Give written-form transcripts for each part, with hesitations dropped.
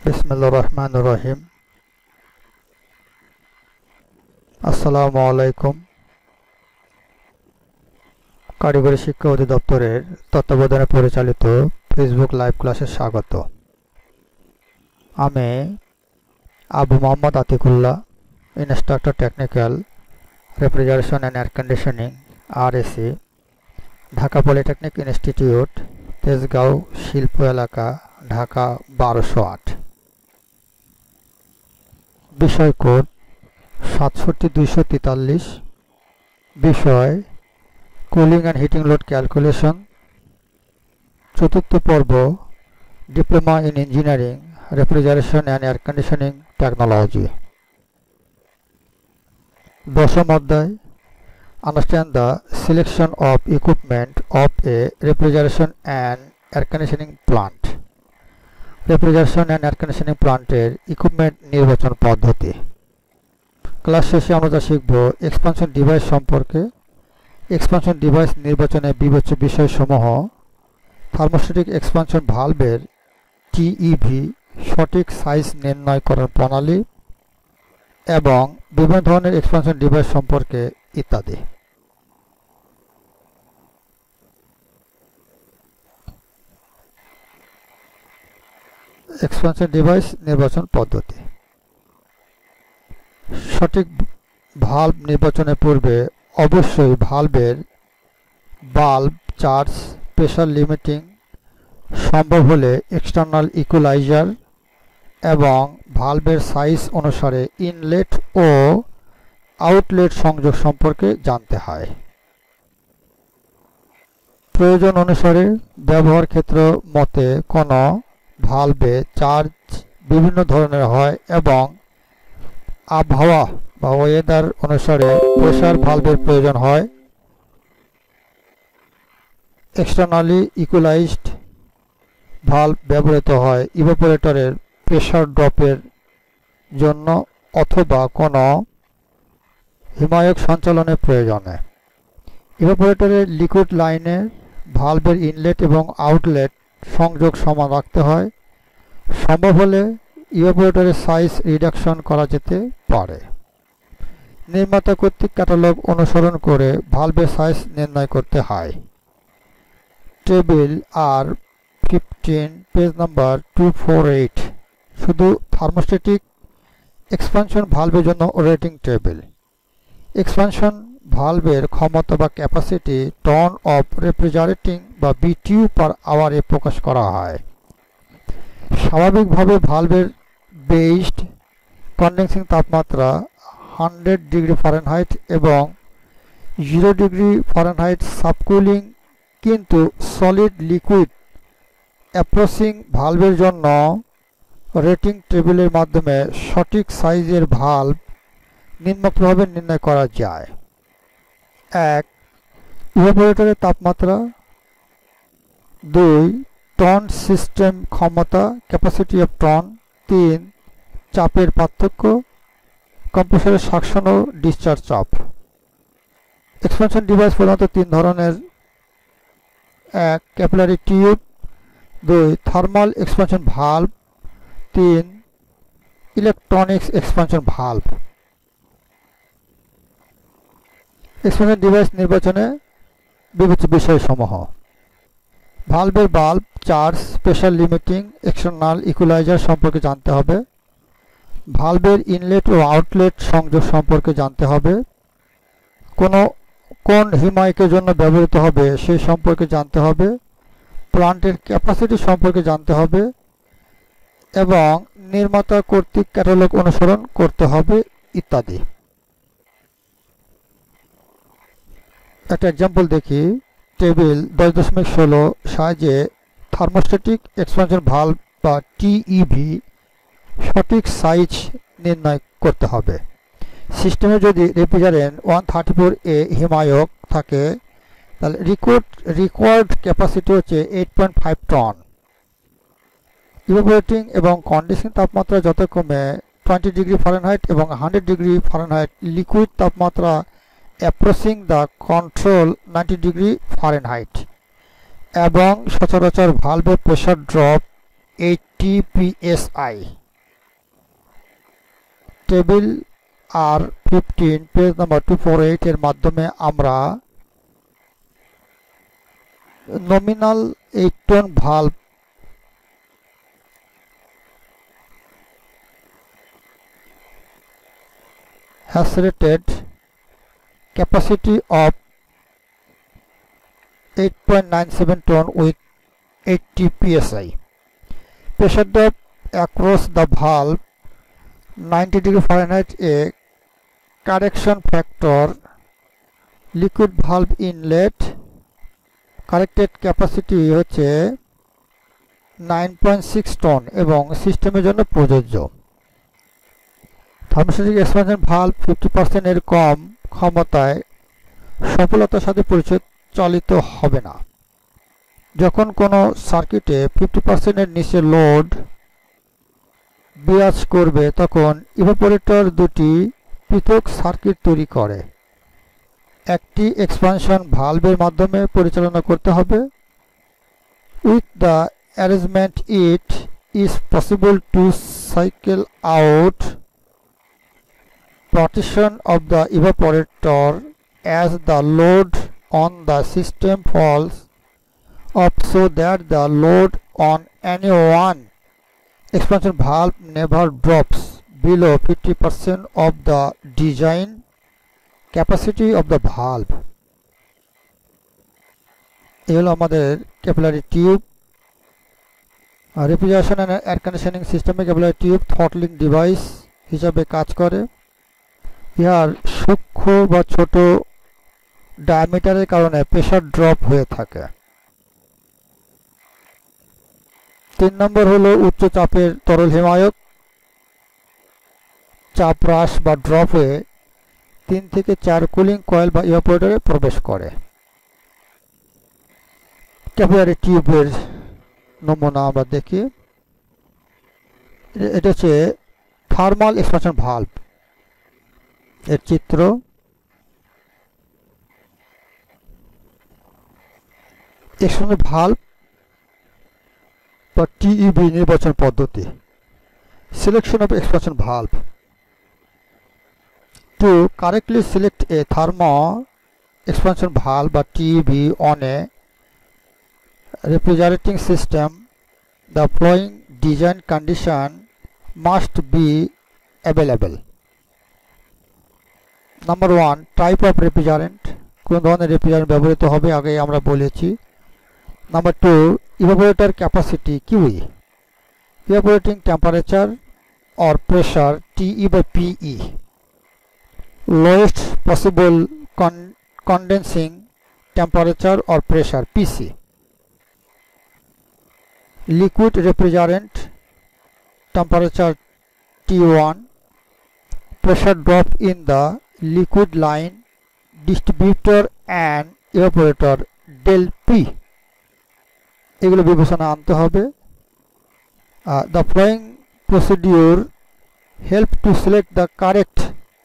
বিসমিল্লাহির রহমানির রহিম। আসসালামু আলাইকুম। কারিগরি শিক্ষা অধিদপ্তরের তত্ত্বাবধানে পরিচালিত ফেসবুক লাইভ ক্লাসে স্বাগত। আমি Abu Mohammad Atikullah, instructor technical refrigeration and air conditioning RAC, Dhaka polytechnic institute, Tejgaon শিল্প এলাকা, ঢাকা ১২০৮। বিষয় কোড ৬৭২৪৩। বিষয় cooling and heating load calculation. চতুর্থ পর্ব diploma in engineering refrigeration and air conditioning technology. দশম অধ্যায় understand the selection of equipment of a refrigeration and air conditioning plant. Refrigeration and air conditioning প্লান্টের equipment নির্বাচন পদ্ধতি। Class শেষে আমরা শিখব এক্সপানশন ডিভাইস সম্পর্কে। এক্সপানশন ডিভাইস নির্বাচনে বিবেচ্য বিষয়সমূহ: থার্মোস্ট্যাটিক এক্সপানশন ভালভের TEV সঠিক সাইজ নির্ণয় করার প্রণালী এবং বিভিন্ন ধরনের এক্সপানশন ডিভাইস সম্পর্কে ইত্যাদি। এক্সপানশন ডিভাইস নির্বাচন পদ্ধতি। সঠিক ভালভ নির্বাচনের পূর্বে অবশ্যই ভালভের বাল্ব চার্জ, প্রেসার লিমিটিং, সম্ভব হলে এক্সটার্নাল ইকুয়ালাইজার এবং ভালভের সাইজ অনুসারে ইনলেট ও আউটলেট সংযোগ সম্পর্কে জানতে হয়। প্রয়োজন অনুসারে ব্যবহার ক্ষেত্র মতে কোনো ভালভে চার্জ বিভিন্ন ধরনের হয় এবং আবহাওয়া বা ওয়েদার অনুসারে প্রেসার ভালভের প্রয়োজন হয়। এক্সটার্নালি ইকুয়ালাইজড ভালভ ব্যবহৃত হয় ইভাপোরেটরের প্রেসার ড্রপের জন্য অথবা কোনো হিমায়ক সঞ্চালনের প্রয়োজনে। ইভাপোরেটরের লিকুইড লাইনে ভালভের ইনলেট এবং আউটলেট সংযোগ সমান রাখতে হয়। সম্ভব হলে ইভাপোরেটরের সাইজ রিডাকশন করা যেতে পারে। নির্মাতা কর্তৃক ক্যাটালগ অনুসরণ করে ভালভের সাইজ নির্ণয় করতে হয়। টেবিল R15 পেজ নাম্বার 248 শুধু থার্মোস্ট্যাটিক এক্সপানশন ভালভের জন্য রেটিং টেবিল। এক্সপানশন ভালভের ক্ষমতা বা ক্যাপাসিটি টন অফ রেফ্রিজারেটিং বা BTU পার আওয়ারে প্রকাশ করা হয়। স্বাভাবিকভাবে ভালভের বেসড কন্ডেন্সিং তাপমাত্রা 100 ডিগ্রি ফারেনহাইট এবং 0 ডিগ্রি ফারেনহাইট সাবকুলিং, কিন্তু সলিড লিকুইড অ্যাপ্রোচিং ভালভের জন্য রেটিং টেবিলের মাধ্যমে সঠিক সাইজের ভালভ নিম্নোক্তভাবে নির্ণয় করা যায়: 1. ইভাপোরেটরের তাপমাত্রা। 2. টন সিস্টেম ক্ষমতা, ক্যাপাসিটি অফ টন। 3. চাপের পার্থক্য, কম্প্রেসরের সাকশন ও ডিসচার্জ চাপ। এক্সপানশন ডিভাইস প্রধানত তিন ধরনের: 1. Capillary tube. 2. Thermal expansion valve. 3. Electronics expansion valve. Expansion device নির্বাচনে বিবেচ্য বিষয়সমূহ: ভালভের bulb charge, pressure limiting, external equaliser সম্পর্কে জানতে হবে। ভালভের ইনলেট ও আউটলেট সংযোগ সম্পর্কে জানতে হবে। কোন হিমায়কের জন্য ব্যবহৃত হবে সেই সম্পর্কে জানতে হবে। প্লান্টের ক্যাপাসিটি সম্পর্কে জানতে হবে এবং নির্মাতা কর্তৃক ক্যাটালগ অনুসরণ করতে হবে ইত্যাদি। একটা এক্সাম্পল দেখি। টেবিল 10.16 সাহায্যে থার্মোস্ট্যাটিক এক্সপানশন ভালভ বা TEV সঠিক সাইজ নির্ণয় করতে হবে। সিস্টেমে যদি রেফ্রিজারেন্ট 134A হিমায়ক থাকে তাহলে রিকোয়ার্ড ক্যাপাসিটি হচ্ছে 8.5 টন। ইভাপোরেটিং এবং কন্ডেন্সিং তাপমাত্রা যথাক্রমে 20 ডিগ্রি ফারেনহাইট এবং 100 ডিগ্রি ফারেনহাইট। লিকুইড তাপমাত্রা approaching the control 90 degree Fahrenheit এবং সচরাচর ভালভের pressure drop 80 psi। Table R 15 page number 248 এর মাধ্যমে আমরা nominal 8 ton valve has rated capacity of 8.97 ton with 80 psi. Pressure drop across the valve 90 degree Fahrenheit, a correction factor, liquid valve inlet corrected capacity হচ্ছে 9.6 ton এবং সিস্টেমের জন্য প্রযোজ্য। Thermostatic expansion valve 50% এর কম ক্ষমতায় সফলতার সাথে পরিচালিত হবে না। যখন কোনো সার্কিটে 50% এর নিচে লোড বিরাজ করবে তখন ইভাপোরেটর দুটি পৃথক সার্কিট তৈরি করে। একটি এক্সপানশন ভালভের মাধ্যমে পরিচালনা করতে হবে। With the arrangement it is possible to cycle out partition of the evaporator as the load on the system falls off, so that the load on any one expansion valve never drops below 50% of the design capacity of the valve. এই হলো আমাদের capillary tube. Refrigeration and air conditioning সিস্টেমে capillary tube throttling device হিসাবে কাজ করে। ইহার সূক্ষ্ম বা ছোট ডায়ামিটারের কারণে প্রেসার ড্রপ হয়ে থাকে। 3 নম্বর হলো উচ্চ চাপের তরল হিমায়ক চাপ হ্রাস বা ড্রপ হয়ে 3 থেকে 4 কুলিং কয়েল বা ইভাপোরেটরে প্রবেশ করে। ক্যাপিলারি টিউবের নমুনা আমরা দেখি। এটা হচ্ছে থার্মাল এক্সপানশন ভালভ এর চিত্র। এক্সপানশন ভালভ বা টিইবি নির্বাচন পদ্ধতি। Selection of expansion valve. To correctly select a thermal expansion valve বা TEV on a refrigerating system, the following design condition must be available. Number 1, type of refrigerant, কোন ধরনের refrigerant ব্যবহৃত হবে আগে আমরা বলেছি। Number 2, evaporator capacity QE, evaporating temperature or pressure TE by PE, lowest possible condensing temperature or pressure PC, liquid refrigerant temperature T1, pressure drop in the liquid line, distributor and evaporator del P, এগুলো বিবেচনা আনতে হবে। The following procedure help to select the correct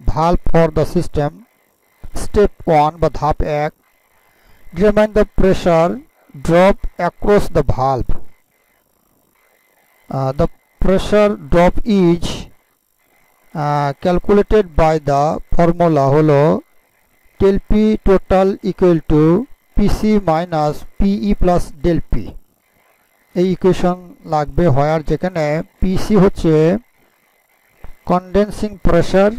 valve for the system. Step 1 বা ধাপ 1, determine the pressure drop across the valve. The pressure drop is calculated by the formula হলো del P total equal to PC minus PE plus del P। এই equation লাগবে হয় যেখানে PC হচ্ছে condensing pressure,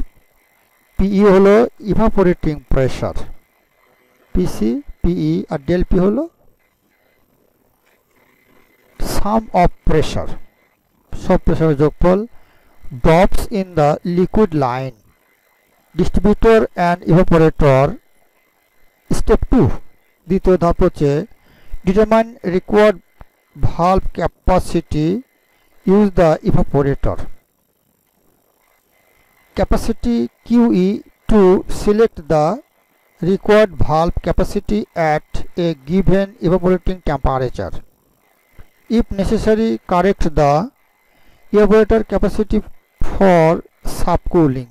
PE হলো evaporating pressure, PC PE আর del P হলো সাম of pressure, সব প্রেসারের যোগফল। Drops in the liquid line, distributor and evaporator. Step 2, দ্বিতীয় ধাপ হচ্ছে determine required valve capacity, use the evaporator. Capacity QE to select the required valve capacity at a given evaporating temperature. If necessary, correct the evaporator capacity for subcooling.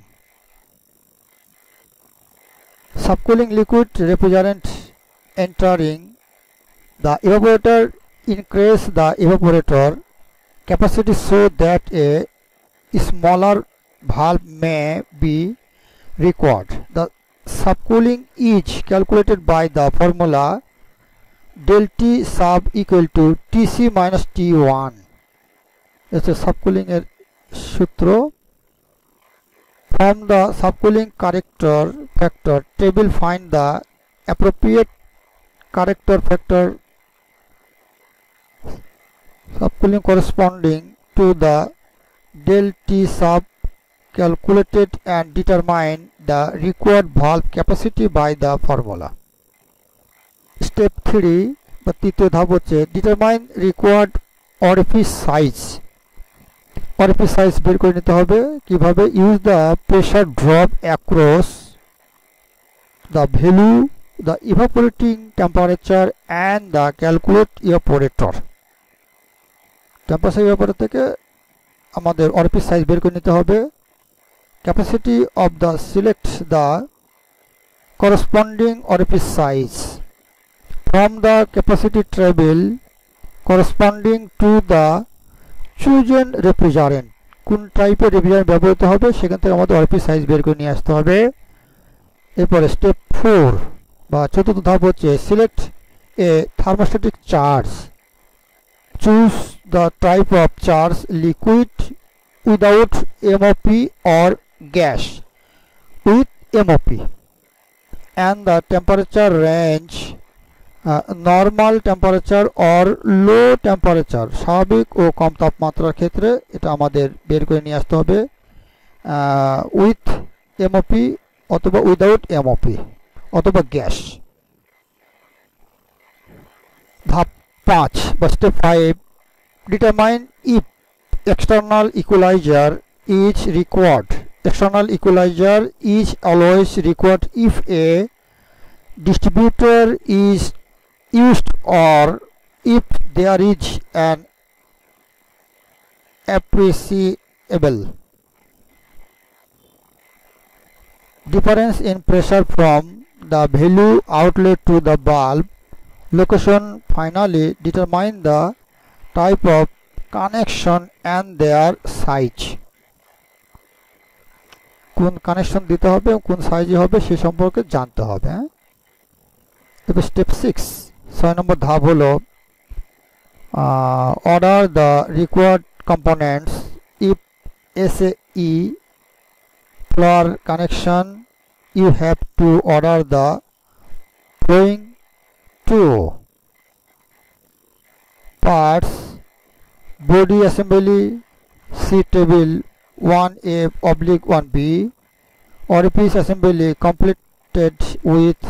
Subcooling liquid refrigerant entering the evaporator, increase the evaporator capacity so that a smaller valve may be required. The subcooling is calculated by the formula del T sub equal to Tc minus T1. It's a subcooling sutro. From the subcooling character factor table, find the appropriate character factor subcooling corresponding to the del T sub calculated and determine the required valve capacity by the formula. Step 3 বা তৃতীয় ধাপ হচ্ছে determine required orifice size. Orifice size বের করে নিতে হবে কিভাবে? Use the pressure drop across the value, the evaporating temperature and the calculate evaporator. Temperature evaporator থেকে আমাদের orifice size বের করে নিতে হবে. Capacity of the select the corresponding orifice size from the capacity table corresponding to the chosen refrigerant. কোন টাইপের refrigerant ব্যবহৃত হবে সেখান থেকে আমাদের orifice size বের করে নিয়ে আসতে হবে. এরপরে স্টেপ 4 বা চতুর্থ ধাপ হচ্ছে select a thermostatic charge. Choose the type of charge, liquid without MOP or gas with MOP, and the temperature range normal temperature or low temperature, স্বাভাবিক ও কম তাপমাত্রার ক্ষেত্রে এটা আমাদের বের করে নিয়ে আসতে হবে with MOP অথবা without MOP অথবা গ্যাস. ধাপ 5 বা step 5 determine if external equalizer is required. External equalizer is always required if a distributor is used or if there is an appreciable difference in pressure from the value outlet to the valve location. Finally, determine the type of connection and their size. কোন connection দিতে হবে এবং কোন সাইজে হবে সে সম্পর্কে জানতে হবে. এবার স্টেপ 6 6 নম্বর ধাপ হলো order the required components. If SAE floor connection, you have to order the following 2 parts: body assembly, seat table 1A oblique 1B, orifice assembly completed with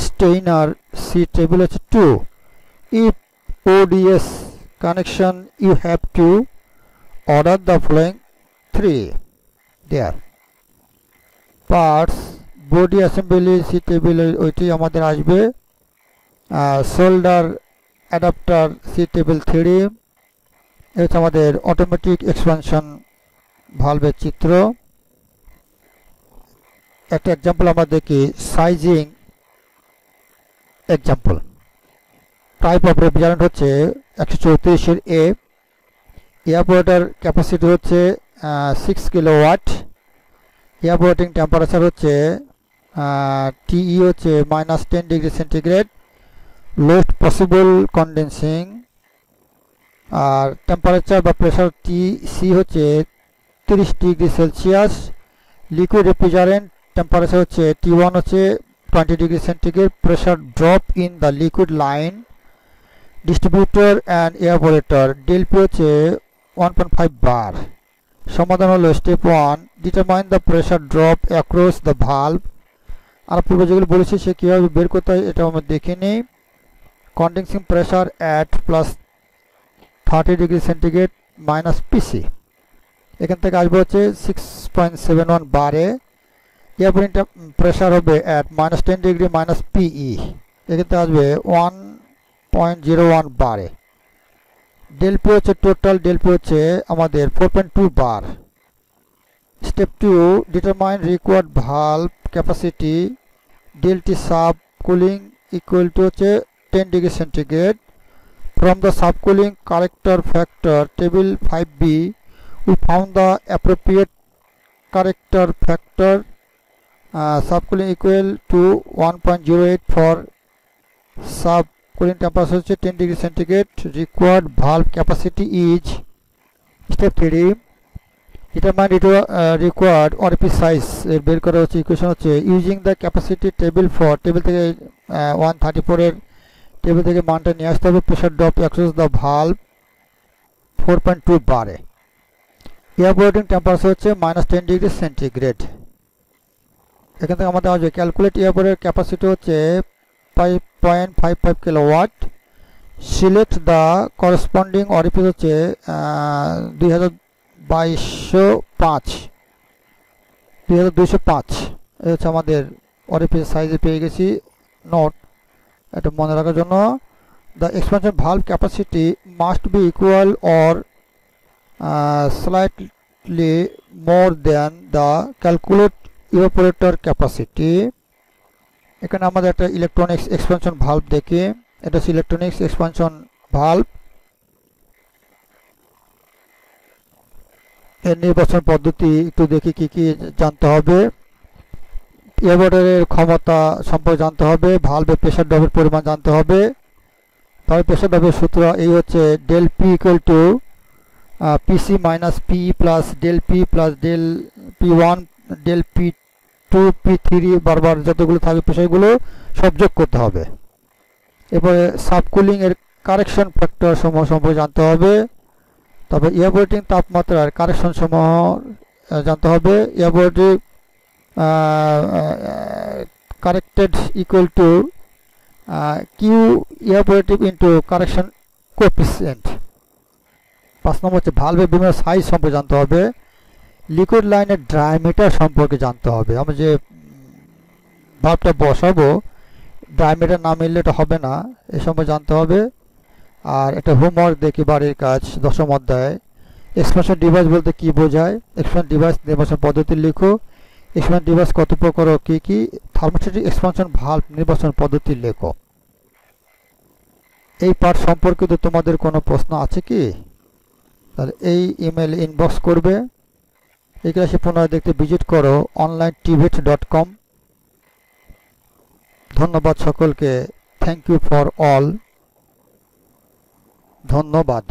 stainer, seat table 2. If ODS connection, you have to order the following 3 there. Parts body assembly seat table ওইটি আমাদের আসবে. Solder adapter seat table 3. এটা আমাদের automatic expansion ভালভের চিত্র. একটা example আমরা দেখি sizing example. Type of refrigerant হচ্ছে 134 এর এ. এয়ারপোর্টার ক্যাপাসিটি হচ্ছে 6 কিলোওয়াট. এয়ারপোর্টিং টেম্পারেচার হচ্ছে টিই হচ্ছে -10 degree centigrade. Lowest possible condensing আর টেম্পারেচার বা প্রেসার টিসি হচ্ছে 30 degree Celsius. Liquid refrigerant temperature হচ্ছে টি1 হচ্ছে 20 degree centigrade. Pressure drop in the liquid line. Distributor and evaporator del P হচ্ছে 1.5 বার. সমাধান হলো step 1 determine the pressure drop across the valve. আর পূর্বে যেগুলো বলেছি সে কীভাবে বের করতে হয় এটা আমরা দেখে নিই. Condensing pressure at plus 30 degree centigrade minus পিসি. এখান থেকে আসবে হচ্ছে 6.71 বারে. এয়ারপোর্টিং প্রেসার হবে অ্যাট -10 ডিগ্রি মাইনাস পিই. এখান থেকে আসবে 1.01 বারে. ডেলপি হচ্ছে টোটাল ডেলপি হচ্ছে আমাদের 4.2 bar. Step 2 determine required valve capacity. Del T subcooling equal to হচ্ছে 10 degree centigrade From the subcooling corrector factor table 5b, we found the appropriate corrector factor subcooling equal to 1.08 for subcooling temperature 10 degree centigrade. Required valve capacity is step 3. Determine required orifice size বের করা হচ্ছে equation হচ্ছে using the capacity table for table থেকে 134 এর table থেকে মানটা নিয়ে আসতে হবে pressure drop across the valve 4.2 বারে এয়ারবোর্ডিং টেম্পারেচার হচ্ছে -10 ডিগ্রি সেন্টিগ্রেড এখান থেকে আমাদের আসবে ক্যালকুলেট এয়ারবোর্ডের ক্যাপাসিটি হচ্ছে 5.55 kilowatt select the corresponding orifice হচ্ছে 2205 এই হচ্ছে আমাদের অরিফিস সাইজে পেয়ে গেছি নোট এটা মনে রাখার জন্য the expansion valve capacity must be equal or slightly more than the calculate evaporator capacity এখানে আমাদের একটা ইলেকট্রনিক্স এক্সপানশন ভালভ দেখি এটা হচ্ছে ইলেকট্রনিক্স এক্সপানশন ভালভ এর নির্বাচন পদ্ধতি একটু দেখি কি কি জানতে হবে এয়ারবোর্ডের ক্ষমতা সম্পর্কে জানতে হবে ভালভের প্রেসার ড্রপের পরিমাণ জানতে হবে তাহলে প্রেসার ড্রপের সূত্র এই হচ্ছে del P equal to PC minus P plus del P plus del P1 del P2 P3 বারবার যতগুলো থাকবে প্রেসারগুলো সব যোগ করতে হবে এরপরে সাবকুলিং এর কারেকশন ফ্যাক্টর সমূহ সম্পর্কে জানতে হবে তবে এয়ারবোর্ডিং তাপমাত্রার কারেকশন সমূহ জানতে হবে এয়ারবোর্ডিং কারেক্টেড ইকুয়াল টু কিউ এয়ারবোর্ডিং ইনটু কারেকশন কোএফিসিয়েন্ট 5 নম্বর হচ্ছে ভালভের বিভিন্ন সাইজ সম্পর্কে জানতে হবে লিকুইড লাইনের ডায়ামিটার সম্পর্কে জানতে হবে আমরা যে ভালভটা বসাবো ডায়ামিটার না মিললে এটা হবে না এই সম্পর্কে জানতে হবে আর এটা হোমওয়ার্ক দেখি বাড়ির কাজ 10ম অধ্যায়ে এক্সপানশন ডিভাইস বলতে কি বোঝায় এক্সপানশন ডিভাইস নির্বাচন পদ্ধতি লিখো এক্সপানশন ডিভাইস কত প্রকার ও কি কি থার্মোস্ট্যাটিক এক্সপানশন ভালভ নির্বাচন পদ্ধতি লেখো এই পাঠ সম্পর্কিত তোমাদের কোনো প্রশ্ন আছে কি তাহলে এই ইমেল ইনবক্স করবে এই ক্লাসে পুনরায় দেখতে ভিজিট করো onlinetibet.com ধন্যবাদ সকলকে থ্যাংক ইউ ফর অল ধন্যবাদ